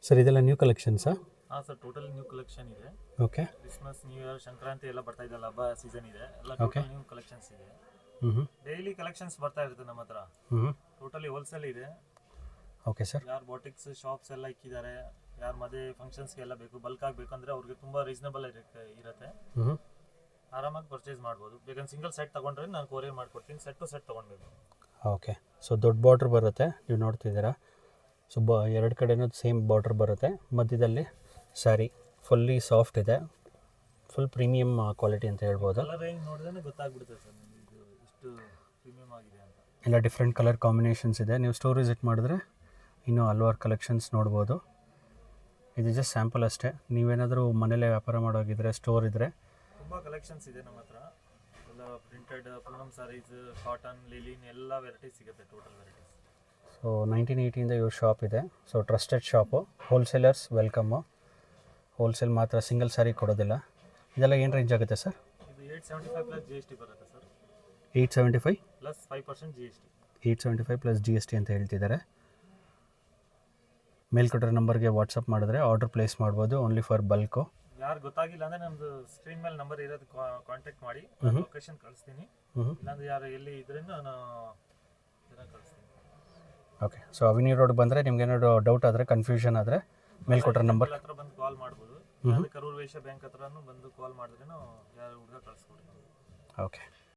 Sir ಇದೆಲ್ಲ new ಕಲೆಕ್ಷನ್ಸಾ? ಹಾಂ sir, total new collection ಇದೆ. Okay. Christmas, new year, Sankranti ಎಲ್ಲ ಬರ್ತಾ ಇದೆಯಲ್ಲ, ಹಬ್ಬ ಸೀಸನ್ ಇದೆ, ಎಲ್ಲ Okay. ಟೋಟಲ್ ನ್ಯೂ ಕಲೆಕ್ಷನ್ಸ್ ಇದೆ. ಹ್ಞೂ ಡೈಲಿ ಕಲೆಕ್ಷನ್ಸ್ ಬರ್ತಾ ಇರುತ್ತೆ ನಮ್ಮ ಹತ್ರ. ಹ್ಞೂ ಟೋಟಲಿ ಹೋಲ್ಸೇಲ್ ಇದೆ. Okay sir. ಯಾರು ಬಾಟಿಕ್ಸ್ ಶಾಪ್ಸ್ ಎಲ್ಲ ಇಕ್ಕಿದ್ದಾರೆ, ಯಾರು ಮದುವೆ ಫಂಕ್ಷನ್ಸ್ಗೆಲ್ಲ ಬೇಕು, ಬಲ್ಕ್ ಆಗಬೇಕಂದ್ರೆ ಅವ್ರಿಗೆ ತುಂಬ ರೀಸನಬಲ್ ಇರುತ್ತೆ. ಹ್ಞೂ ಆರಾಮಾಗಿ ಪರ್ಚೇಸ್ ಮಾಡ್ಬೋದು. ಬೇಕಂದ್ರೆ ಸಿಂಗಲ್ ಸೆಟ್ ತೊಗೊಂಡ್ರೆ ನಾನು ಕೊರಿಯರ್ ಮಾಡ್ಕೊಡ್ತೀನಿ. ಸೆಟ್ ಟು ಸೆಟ್ ತೊಗೊಳ್ಬೇಕು. ಓಕೆ. ಸೊ ದೊಡ್ಡ ಬಾರ್ಡ್ರ್ ಬರುತ್ತೆ, ನೀವು ನೋಡ್ತಿದ್ದೀರಾ. ಸೊ ಎರಡು ಕಡೆನೂ ಸೇಮ್ ಬಾರ್ಡ್ರ್ ಬರುತ್ತೆ, ಮಧ್ಯದಲ್ಲಿ ಸ್ಯಾರಿ ಫುಲ್ಲಿ ಸಾಫ್ಟ್ ಇದೆ, ಫುಲ್ ಪ್ರೀಮಿಯಮ್ ಕ್ವಾಲಿಟಿ ಅಂತ ಹೇಳ್ಬೋದು. ಕಲರ್ ರೇಂಜ್ ನೋಡಿದ್ರೆ ಗೊತ್ತಾಗ್ಬಿಡುತ್ತೆ ಸರ್ ನಿಮಗೆ ಇದು ಎಷ್ಟು ಪ್ರೀಮಿಯಮ್ ಆಗಿದೆ ಅಂತ. ಎಲ್ಲ ಡಿಫ್ರೆಂಟ್ ಕಲರ್ ಕಾಂಬಿನೇಷನ್ಸ್ ಇದೆ. ನೀವು ಸ್ಟೋರ್ ವಿಸಿಟ್ ಮಾಡಿದ್ರೆ ಇನ್ನೂ ಹಲ್ವಾರು ಕಲೆಕ್ಷನ್ಸ್ ನೋಡ್ಬೋದು. ಇದು ಜಸ್ಟ್ ಸ್ಯಾಂಪಲ್ ಅಷ್ಟೇ. ನೀವೇನಾದರೂ ಮನೇಲೇ ವ್ಯಾಪಾರ ಮಾಡೋಗಿದ್ರೆ, ಸ್ಟೋರ್ ಇದ್ದರೆ ತುಂಬ ಕಲೆಕ್ಷನ್ಸ್ ಇದೆ ನಮ್ಮ ಹತ್ರ. ಎಲ್ಲ ಪ್ರಿಂಟೆಡ್ ಪೂನಮ್ ಸಾರೀಸ್, ಕಾಟನ್, ಲಿಲಿನ್ ಎಲ್ಲ ವೆರೈಟೀಸ್ ಸಿಗುತ್ತೆ, ಟೋಟಲ್ ವೆರೈಟೀಸ್. ಸೊ 1980 ಇವ್ರ ಶಾಪ್ ಇದೆ. So trusted shop, wholesalers welcome. Wholesale ಮಾತ್ರ, ಸಿಂಗಲ್ ಸ್ಯಾರಿ ಕೊಡೋದಿಲ್ಲ. ಇದೆಲ್ಲ ಏನು ರೇಂಜ್ ಆಗುತ್ತೆ ಸರ್? ಇದು 875 ಪ್ಲಸ್ GST ಬರುತ್ತೆ sir. 875 plus 5% GST. 875 plus GST ಅಂತ ಹೇಳ್ತಿದ್ದಾರೆ. ಮೇಲ್ಕೊಟ್ಟಿರೋ ನಂಬರ್ಗೆ ವಾಟ್ಸಪ್ ಮಾಡಿದ್ರೆ ಆರ್ಡರ್ ಪ್ಲೇಸ್ ಮಾಡ್ಬೋದು, ಓನ್ಲಿ ಫಾರ್ ಬಲ್ಕು. ಯಾರು ಗೊತ್ತಾಗಿಲ್ಲ ಅಂದರೆ ನಮ್ಮದು ಸ್ಕ್ರೀನ್ ಮೇಲೆ ನಂಬರ್ ಇರೋದು ಕಾಂಟ್ಯಾಕ್ಟ್ ಮಾಡಿ, ಲೊಕೇಶನ್ ಕಳಿಸ್ತೀನಿ. ಇಲ್ಲಾಂದ್ರೆ ಯಾರು ಎಲ್ಲಿ ಇದ್ರೆ ನಾನು ಕಳಿಸ್ತೀನಿ. ಓಕೆ. ಸೊ ಅವಿನಿ ರೋಡ್ ಬಂದರೆ ನಿಮ್ಗೆ ಏನಾದ್ರು ಡೌಟ್ ಆದರೆ, ಕನ್ಫ್ಯೂಷನ್ ಆದರೆ ಮೇಲ್ಕೊಟ್ಟಿರೋ ನಂಬರ್ ಹತ್ರ ಬಂದು ಕಾಲ್ ಮಾಡ್ಬೋದು. ಕರೂರ್ ವೈಶ್ಯ ಬ್ಯಾಂಕ್ ಹತ್ರನೂ ಬಂದು ಕಾಲ್ ಮಾಡಿದ್ರೇನು ಯಾರು ಹುಡುಗ ಕಳಿಸ್ಕೊಡ್ತೀನಿ. ಓಕೆ.